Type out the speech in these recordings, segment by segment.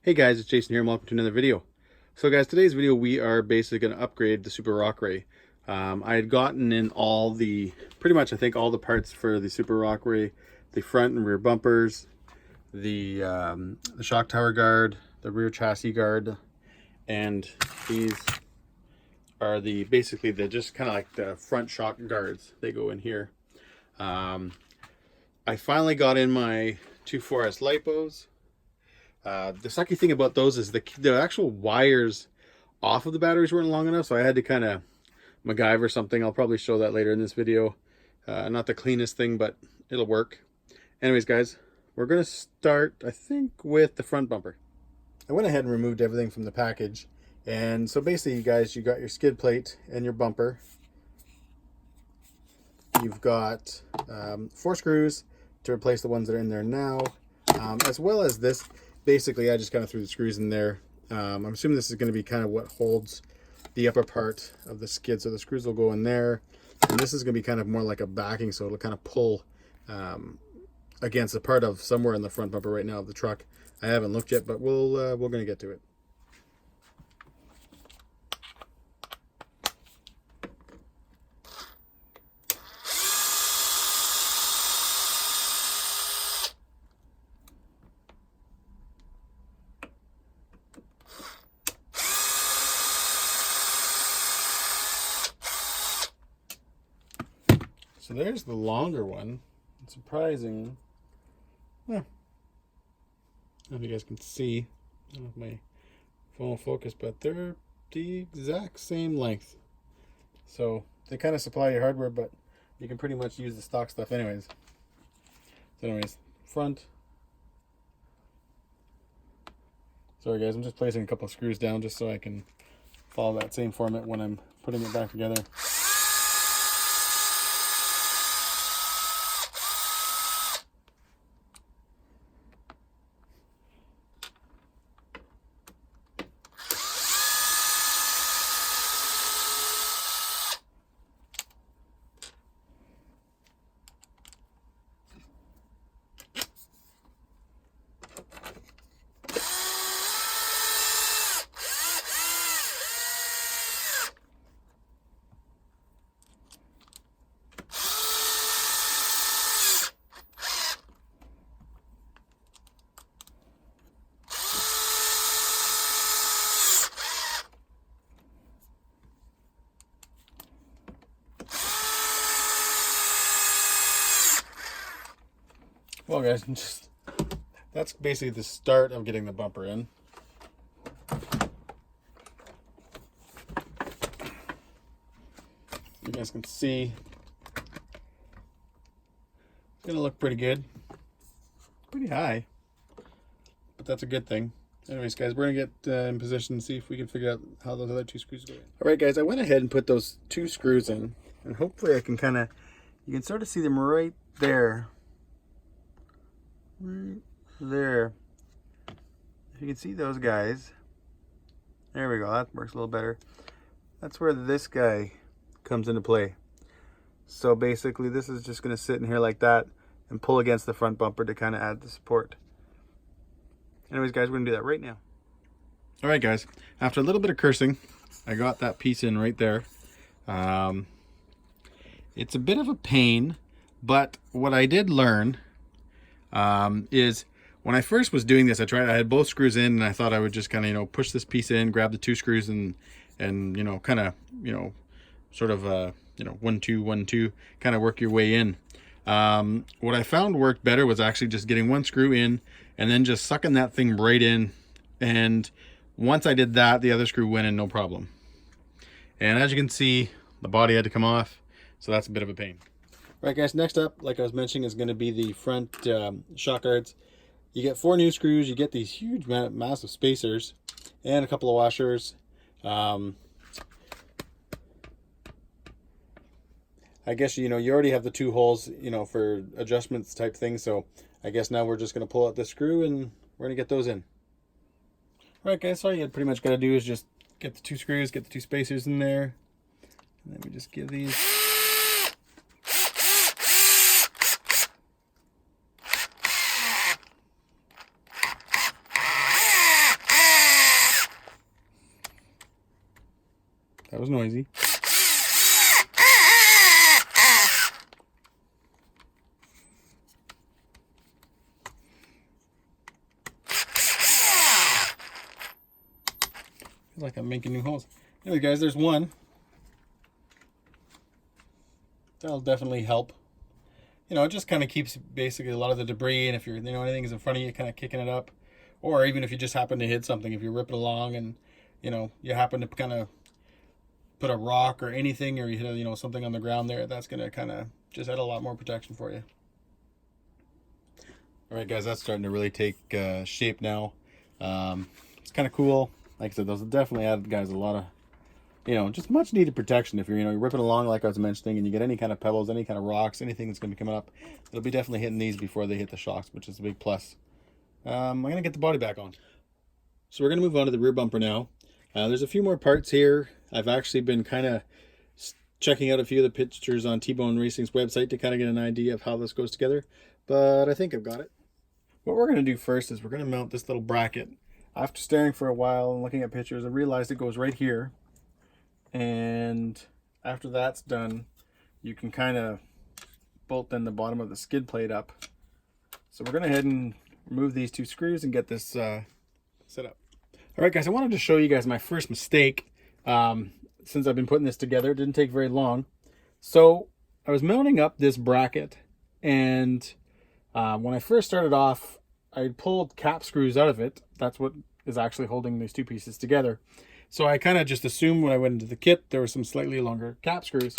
Hey guys, it's Jason here and welcome to another video. So guys, today's video we are basically going to upgrade the Super Rock Ray. I had gotten in all the, pretty much I think all the parts for the Super Rock Ray, the front and rear bumpers, the shock tower guard, the rear chassis guard, and these are the basically the just kind of like the front shock guards. They go in here. I finally got in my two 4S lipos. The sucky thing about those is the actual wires off of the batteries weren't long enough, so I had to kind of MacGyver something. I'll probably show that later in this video. Not the cleanest thing, but it'll work. Anyways, guys, we're going to start, I think, with the front bumper. I went ahead and removed everything from the package. And so basically, you guys, you got your skid plate and your bumper. You've got 4 screws to replace the ones that are in there now, as well as this. Basically, I just kind of threw the screws in there. I'm assuming this is going to be kind of what holds the upper part of the skid. So the screws will go in there. And this is going to be kind of more like a backing, so it'll kind of pull against a part of somewhere in the front bumper right now of the truck. I haven't looked yet, but we're going to get to it. So there's the longer one. It's surprising. I don't know if you guys can see. I don't know if my phone will focus, but they're the exact same length. So they kind of supply your hardware, but you can pretty much use the stock stuff anyways. So anyways, front. Sorry guys, I'm just placing a couple of screws down just so I can follow that same format when I'm putting it back together. Well guys, that's basically the start of getting the bumper in. You guys can see it's gonna look pretty good. Pretty high, but that's a good thing. Anyways guys, we're gonna get in position and see if we can figure out how those other 2 screws go in. Alright guys, I went ahead and put those 2 screws in, and hopefully I can you can sort of see them right there. Right there. If you can see those guys, there we go, that works a little better. That's where this guy comes into play. So basically this is just going to sit in here like that and pull against the front bumper to kind of add the support. Anyways guys, we're going to do that right now. Alright guys, after a little bit of cursing, I got that piece in right there. It's a bit of a pain, but what I did learn is when I first was doing this, I had both screws in, and I thought I would just kind of, push this piece in, grab the 2 screws, and kind of, sort of, 1, 2, 1, 2, kind of work your way in. What I found worked better was actually just getting 1 screw in, and then just sucking that thing right in. And once I did that, the other screw went in no problem. And as you can see, the body had to come off, so that's a bit of a pain. Right guys, next up, like I was mentioning, is going to be the front shock guards. You get 4 new screws, you get these huge massive spacers, and a couple of washers. I guess you already have the 2 holes for adjustments type thing, so I guess now we're just going to pull out the screw and we're going to get those in. Alright guys, so all you pretty much got to do is just get the 2 screws, get the 2 spacers in there, and then we just give these That was noisy. Feels like I'm making new holes. Anyway, guys, there's one. That'll definitely help. You know, it just kind of keeps basically a lot of the debris, and if you're, you know, anything is in front of you, kind of kicking it up. Or even if you just happen to hit something, if you're ripping along and, you know, you happen to kind of put a rock or anything, or you hit, you know, something on the ground there, that's going to kind of just add a lot more protection for you. All right, guys, that's starting to really take shape now. It's kind of cool. Like I said, those definitely added, guys, a lot of, you know, just much needed protection. If you're, you know, you're ripping along like I was mentioning, and you get any kind of pebbles, any kind of rocks, anything that's going to be coming up, it'll be definitely hitting these before they hit the shocks, which is a big plus. I'm going to get the body back on. So we're going to move on to the rear bumper now. There's a few more parts here. I've actually been kind of checking out a few of the pictures on Tbone Racing's website to kind of get an idea of how this goes together, but I think I've got it. What we're going to do first is we're going to mount this little bracket. After staring for a while and looking at pictures, I realized it goes right here. And after that's done, you can kind of bolt then the bottom of the skid plate up. So we're going to head and remove these two screws and get this set up. All right, guys, I wanted to show you guys my first mistake since I've been putting this together. It didn't take very long. So I was mounting up this bracket, and when I first started off, I pulled cap screws out of it. That's what is actually holding these two pieces together. So I kind of just assumed when I went into the kit, there were some slightly longer cap screws.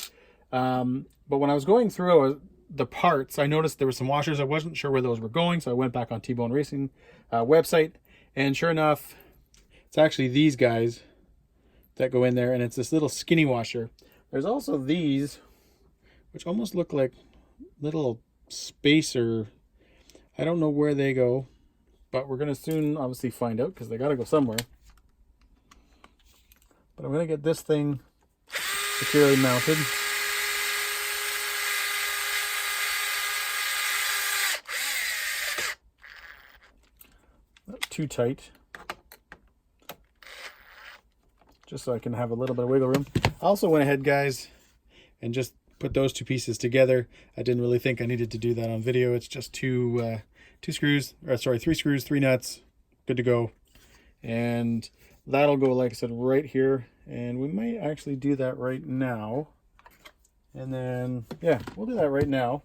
But when I was going through the parts, I noticed there were some washers. I wasn't sure where those were going, so I went back on Tbone Racing website, and sure enough, it's actually these guys that go in there, and it's this little skinny washer. There's also these, which almost look like little spacer. I don't know where they go, but we're going to soon obviously find out, because they got to go somewhere. But I'm going to get this thing securely mounted. Not too tight, just so I can have a little bit of wiggle room. I also went ahead, guys, and just put those two pieces together. I didn't really think I needed to do that on video. It's just three screws, 3 nuts, good to go. And that'll go, like I said, right here. And we might actually do that right now. And then, yeah, we'll do that right now.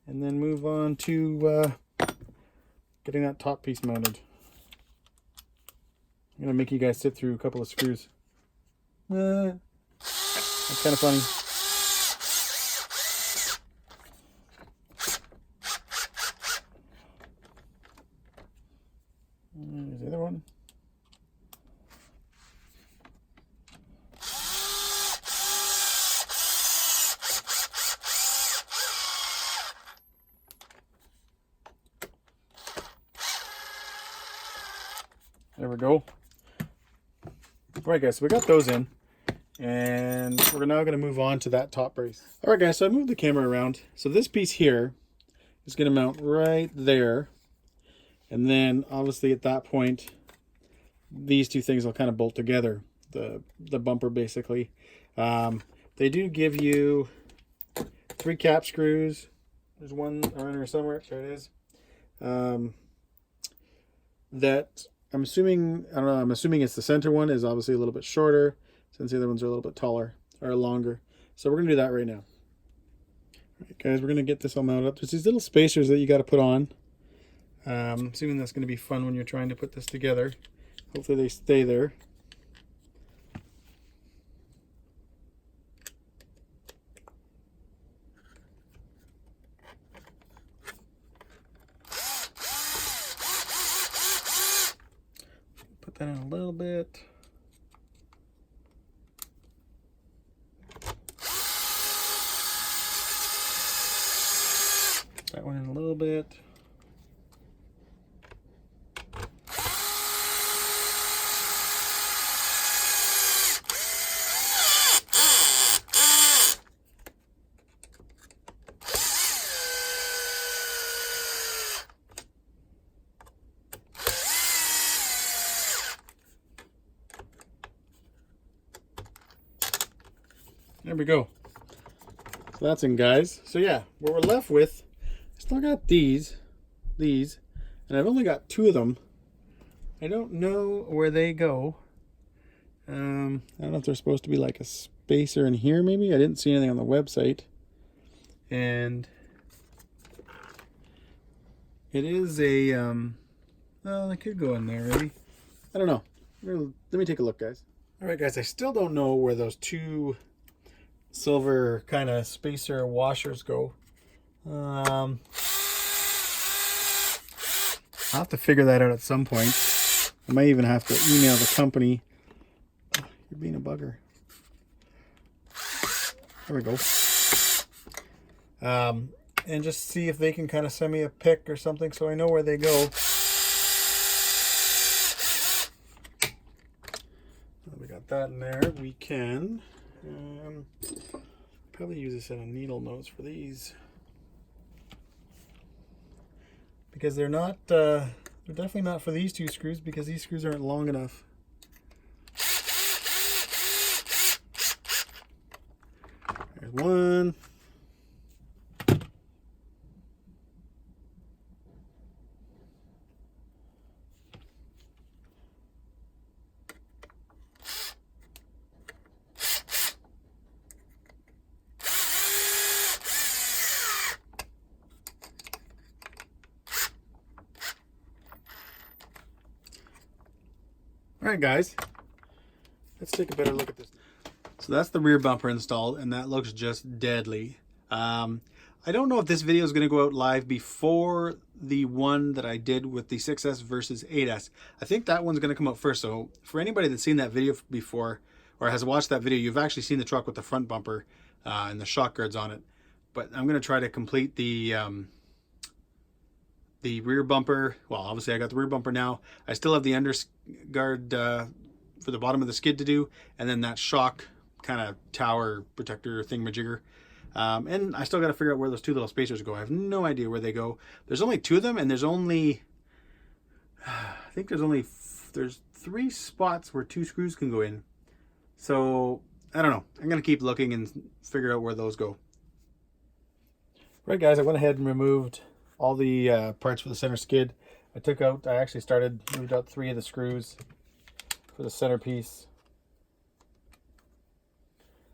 And then move on to getting that top piece mounted. I'm going to make you guys sit through a couple of screws. That's kind of funny. There's the other one. There we go. All right, guys, so we got those in, and we're now going to move on to that top brace. All right, guys, so I moved the camera around. So this piece here is going to mount right there, and then obviously at that point, these two things will kind of bolt together, the bumper basically. They do give you 3 cap screws. There's one around here somewhere. There it is. That I'm assuming, I don't know, I'm assuming it's the center one is obviously a little bit shorter, since the other ones are a little bit taller or longer. So we're going to do that right now. All right, guys, we're going to get this all mounted up. There's these little spacers that you got to put on. I'm assuming that's going to be fun when you're trying to put this together. Hopefully they stay there. Put that in a little bit. That one in a little bit. There we go. So that's in, guys. So yeah, what we're left with, I still got these, and I've only got 2 of them. I don't know where they go. I don't know if they're supposed to be like a spacer in here, maybe. I didn't see anything on the website. And it is a, well, it could go in there, maybe. I don't know. Let me take a look, guys. All right, guys, I still don't know where those 2 silver kind of spacer washers go. I'll have to figure that out at some point. I might even have to email the company. Oh, you're being a bugger. There we go. And just see if they can kind of send me a pic or something so I know where they go. We got that in there. We can probably use a set of needle nose for these, because they're not they're definitely not for these 2 screws, because these screws aren't long enough. There's one. All right, guys, let's take a better look at this. So that's the rear bumper installed, and that looks just deadly. I don't know if this video is going to go out live before the one that I did with the 6S versus 8S. I think that one's going to come out first. So for anybody that's seen that video before, or has watched that video, you've actually seen the truck with the front bumper and the shock guards on it. But I'm going to try to complete the rear bumper. Well, obviously I got the rear bumper now. I still have the underguard for the bottom of the skid to do, and then that shock kind of tower protector thingamajigger. And I still got to figure out where those 2 little spacers go. I have no idea where they go. There's only 2 of them, and there's only, I think there's 3 spots where 2 screws can go in. So I don't know. I'm going to keep looking and figure out where those go. Right, guys, I went ahead and removed all the parts for the center skid. I actually moved out 3 of the screws for the centerpiece.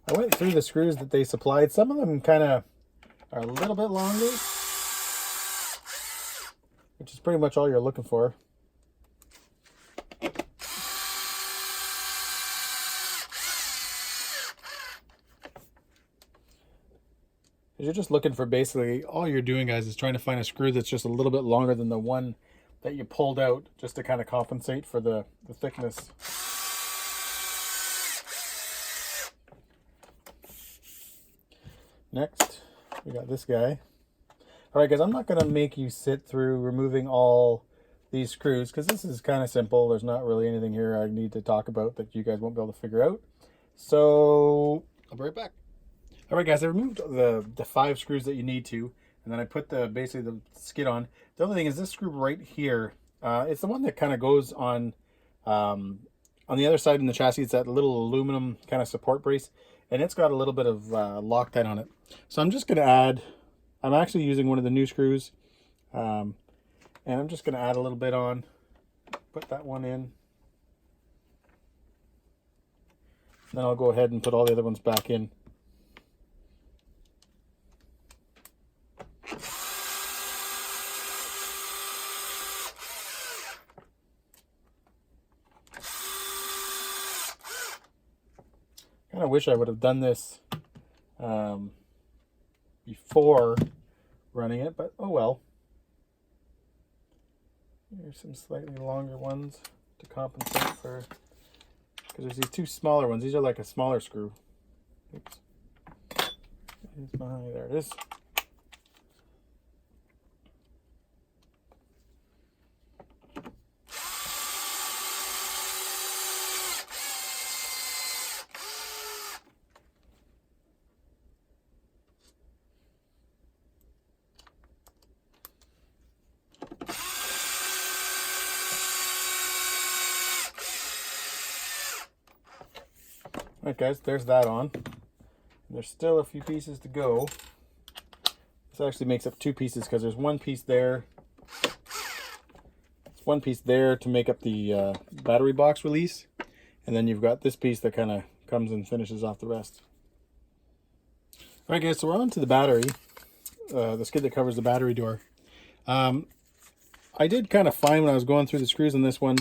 I went through the screws that they supplied. Some of them kind of are a little bit longer, which is pretty much all you're looking for. You're just looking for, basically all you're doing, guys, is trying to find a screw that's just a little bit longer than the one that you pulled out, just to kind of compensate for the thickness. Next, we got this guy. All right, guys, I'm not going to make you sit through removing all these screws, because this is kind of simple. There's not really anything here I need to talk about that you guys won't be able to figure out. So I'll be right back. All right, guys, I removed the 5 screws that you need to, and then I put basically the skid on. The only thing is this screw right here. It's the one that kind of goes on the other side in the chassis. It's that little aluminum kind of support brace, and it's got a little bit of Loctite on it. So I'm just going to add, I'm actually using one of the new screws, and I'm just going to add a little bit on, put that one in. Then I'll go ahead and put all the other ones back in. I wish I would have done this before running it, but oh well. Here's some slightly longer ones to compensate for, because there's these 2 smaller ones. These are like a smaller screw. Oops. There it is. Alright, guys, there's that on. There's still a few pieces to go. This actually makes up 2 pieces because there's one piece there. It's one piece there to make up the battery box release. And then you've got this piece that kind of comes and finishes off the rest. All right, guys, so we're on to the battery. The skid that covers the battery door. I did kind of find when I was going through the screws on this one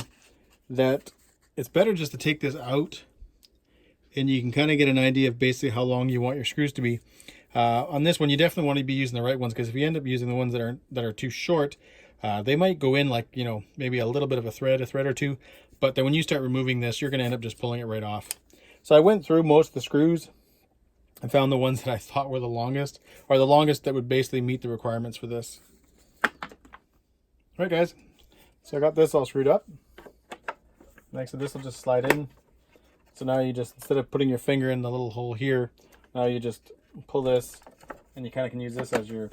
that it's better just to take this out and you can kind of get an idea of basically how long you want your screws to be. On this one, you definitely want to be using the right ones, because if you end up using the ones that are too short, they might go in like, you know, maybe a little bit of a thread or two, but then when you start removing this, you're going to end up just pulling it right off. So I went through most of the screws and found the ones that I thought were the longest, or the longest that would basically meet the requirements for this. All right, guys, so I got this all screwed up. Next to this will just slide in. So now you just, instead of putting your finger in the little hole here, now you just pull this, and you kind of can use this as your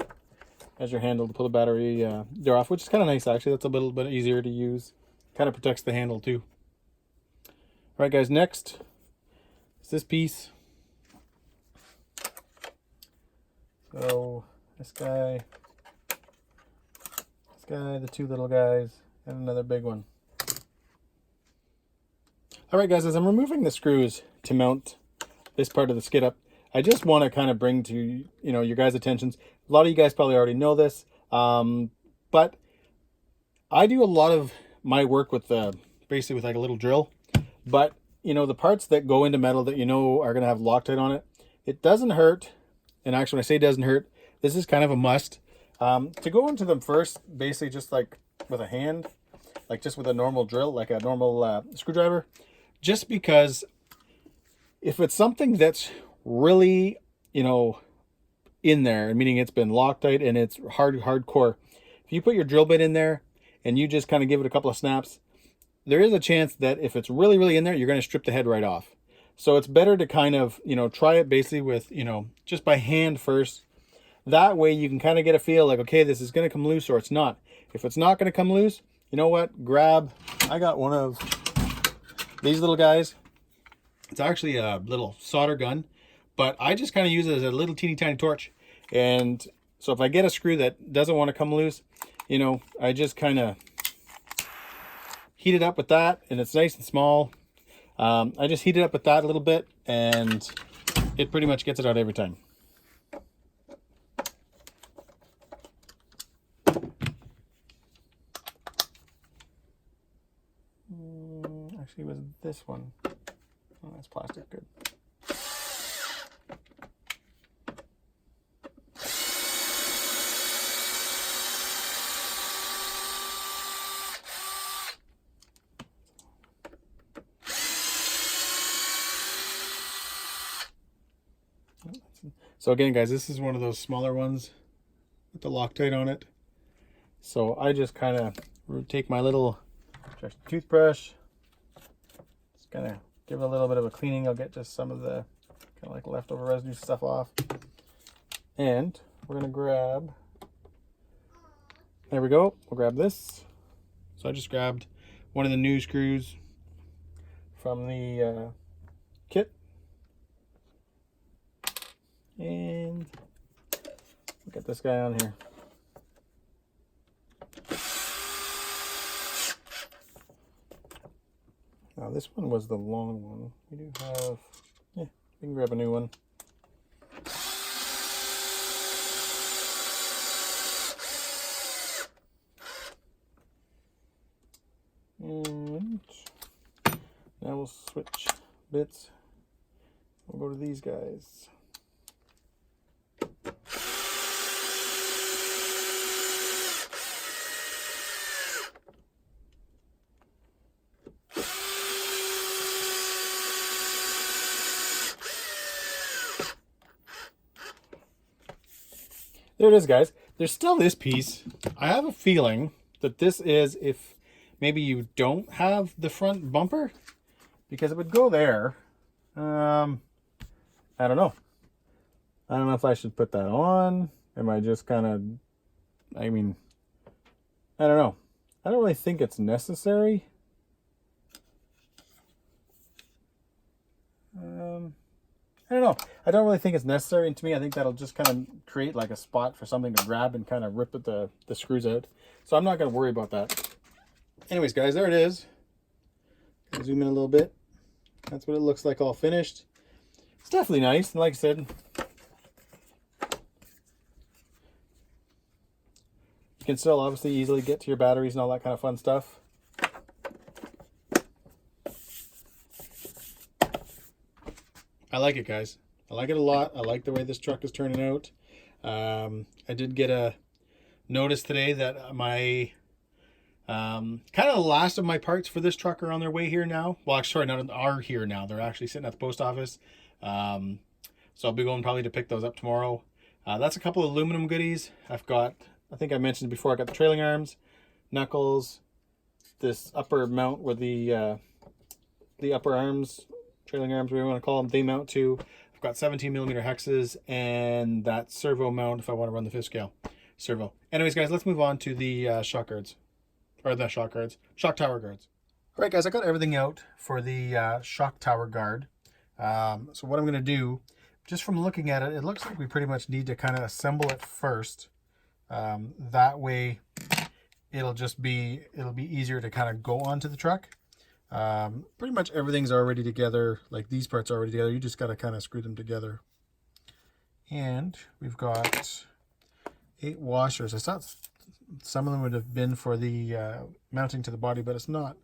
handle to pull the battery door off, which is kind of nice actually. That's a little bit easier to use. Kind of protects the handle too. All right, guys, next is this piece. So this guy, the 2 little guys, and another big one. All right, guys, as I'm removing the screws to mount this part of the skid up, I just want to kind of bring to, you know, your guys' attentions. A lot of you guys probably already know this, but I do a lot of my work with basically with like a little drill. But, you know, the parts that go into metal that you know are going to have Loctite on it, it doesn't hurt. And actually, when I say it doesn't hurt, this is kind of a must. To go into them first, basically just like with a hand, like just with a normal drill, like a normal screwdriver. Just because if it's something that's really, you know, in there, meaning it's been Loctite and it's hardcore, if you put your drill bit in there and you just kind of give it a couple of snaps, there is a chance that if it's really, really in there, you're going to strip the head right off. So it's better to kind of, you know, try it basically with, you know, just by hand first. That way you can kind of get a feel like, okay, this is going to come loose or it's not. If it's not going to come loose, you know what? I got one of these little guys. It's actually a little solder gun, but I just kind of use it as a little teeny tiny torch. And so if I get a screw that doesn't want to come loose, you know, I just kind of heat it up with that, and it's nice and small. I just heat it up with that a little bit, and it pretty much gets it out every time. Actually, it was this one. Oh, that's plastic. Good. So again, guys, this is one of those smaller ones with the Loctite on it. So I just kind of take my little toothbrush, just kind of give it a little bit of a cleaning. I'll get just some of the kind of like leftover residue stuff off. And we're going to grab, there we go, we'll grab this. So I just grabbed one of the new screws from the kit. And we'll get this guy on here. Now this one was the long one. We do have, yeah, we can grab a new one. And now we'll switch bits. We'll go to these guys. There it is, guys. There's still this piece. I have a feeling that this is if maybe you don't have the front bumper, because it would go there. I don't know. I don't know if I should put that on. Am I just kind of, I mean, I don't know. I don't really think it's necessary. I don't know. I don't really think it's necessary, and to me, I think that'll just kind of create like a spot for something to grab and kind of rip the screws out. So I'm not going to worry about that. Anyways, guys, there it is. Zoom in a little bit. That's what it looks like all finished. It's definitely nice, and like I said, you can still obviously easily get to your batteries and all that kind of fun stuff. I like it, guys. I like it a lot. I like the way this truck is turning out. I did get a notice today that my kind of the last of my parts for this truck are on their way here now. Well, actually, sorry, not are here now. They're actually sitting at the post office. So I'll be going probably to pick those up tomorrow. That's a couple of aluminum goodies. I've got, I think I mentioned before, I got the trailing arms, knuckles, this upper mount with the upper arms, trailing arms, whatever you want to call them, they mount to. I've got 17mm hexes and that servo mount if I want to run the 5th scale servo. Anyways, guys, let's move on to the shock guards. Or the shock tower guards. All right, guys, I got everything out for the shock tower guard. So what I'm going to do, just from looking at it, it looks like we pretty much need to kind of assemble it first. That way it'll be easier to kind of go onto the truck. Pretty much everything's already together, like these parts are already together. You just got to kind of screw them together. And we've got 8 washers. I thought some of them would have been for the mounting to the body, but it's not.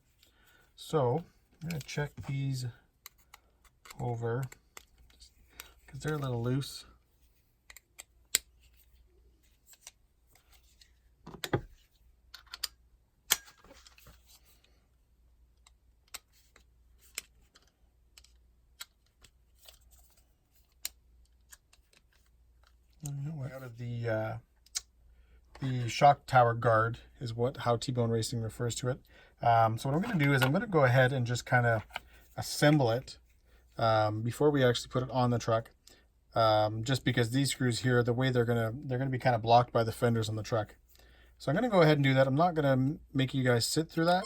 So I'm going to check these over because they're a little loose. Out of the shock tower guard is how Tbone Racing refers to it. So what I'm going to do is I'm going to go ahead and just kind of assemble it before we actually put it on the truck. Just because these screws here, the way they're gonna be kind of blocked by the fenders on the truck. So I'm going to go ahead and do that. I'm not going to make you guys sit through that.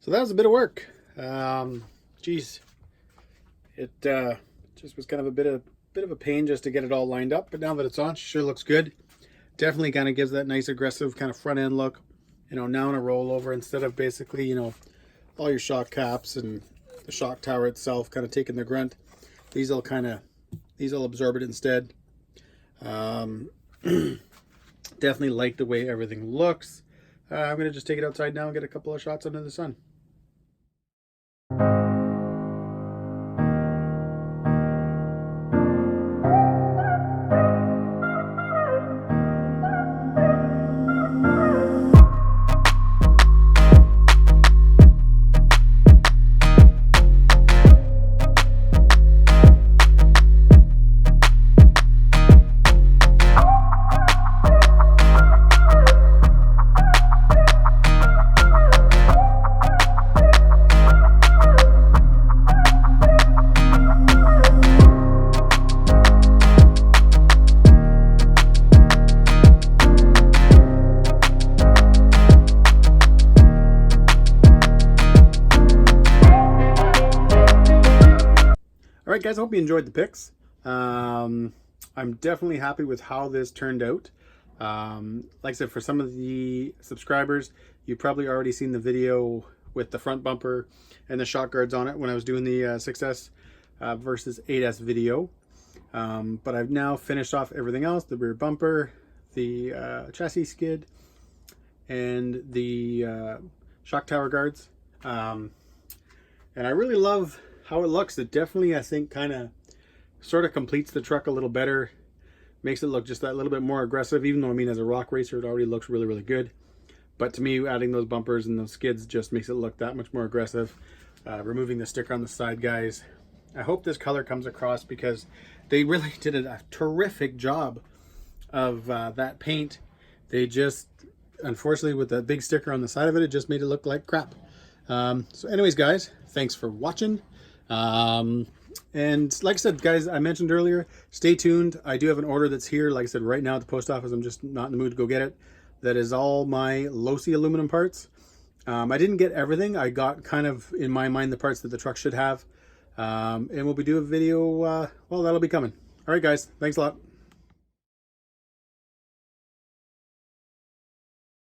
So that was a bit of work. Geez, it just was kind of a bit of a pain just to get it all lined up. But now that it's on, sure looks good. Definitely kind of gives that nice aggressive kind of front end look. You know, now in a rollover instead of basically, you know, all your shock caps and the shock tower itself kind of taking the grunt. These will absorb it instead. Definitely like the way everything looks. I'm gonna just take it outside now and get a couple of shots under the sun. Alright guys, I hope you enjoyed the pics. I'm definitely happy with how this turned out. Like I said, for some of the subscribers, you've probably already seen the video with the front bumper and the shock guards on it when I was doing the 6S versus 8S video. But I've now finished off everything else, the rear bumper, the chassis skid, and the shock tower guards. And I really love how it looks. It definitely, I think, kind of sort of completes the truck a little better, makes it look just that little bit more aggressive, even though, I mean, as a rock racer it already looks really, really good. But to me, adding those bumpers and those skids just makes it look that much more aggressive. Removing the sticker on the side, guys, I hope this color comes across, because they really did a terrific job of that paint. They just, unfortunately, with that big sticker on the side of it, it just made it look like crap. So anyways, guys, thanks for watching. And like I said, guys, I mentioned earlier, stay tuned. I do have an order that's here. Like I said, right now at the post office, I'm just not in the mood to go get it. That is all my Losi aluminum parts. I didn't get everything. I got kind of, in my mind, the parts that the truck should have. And we'll be doing a video, well, that'll be coming. All right, guys, thanks a lot.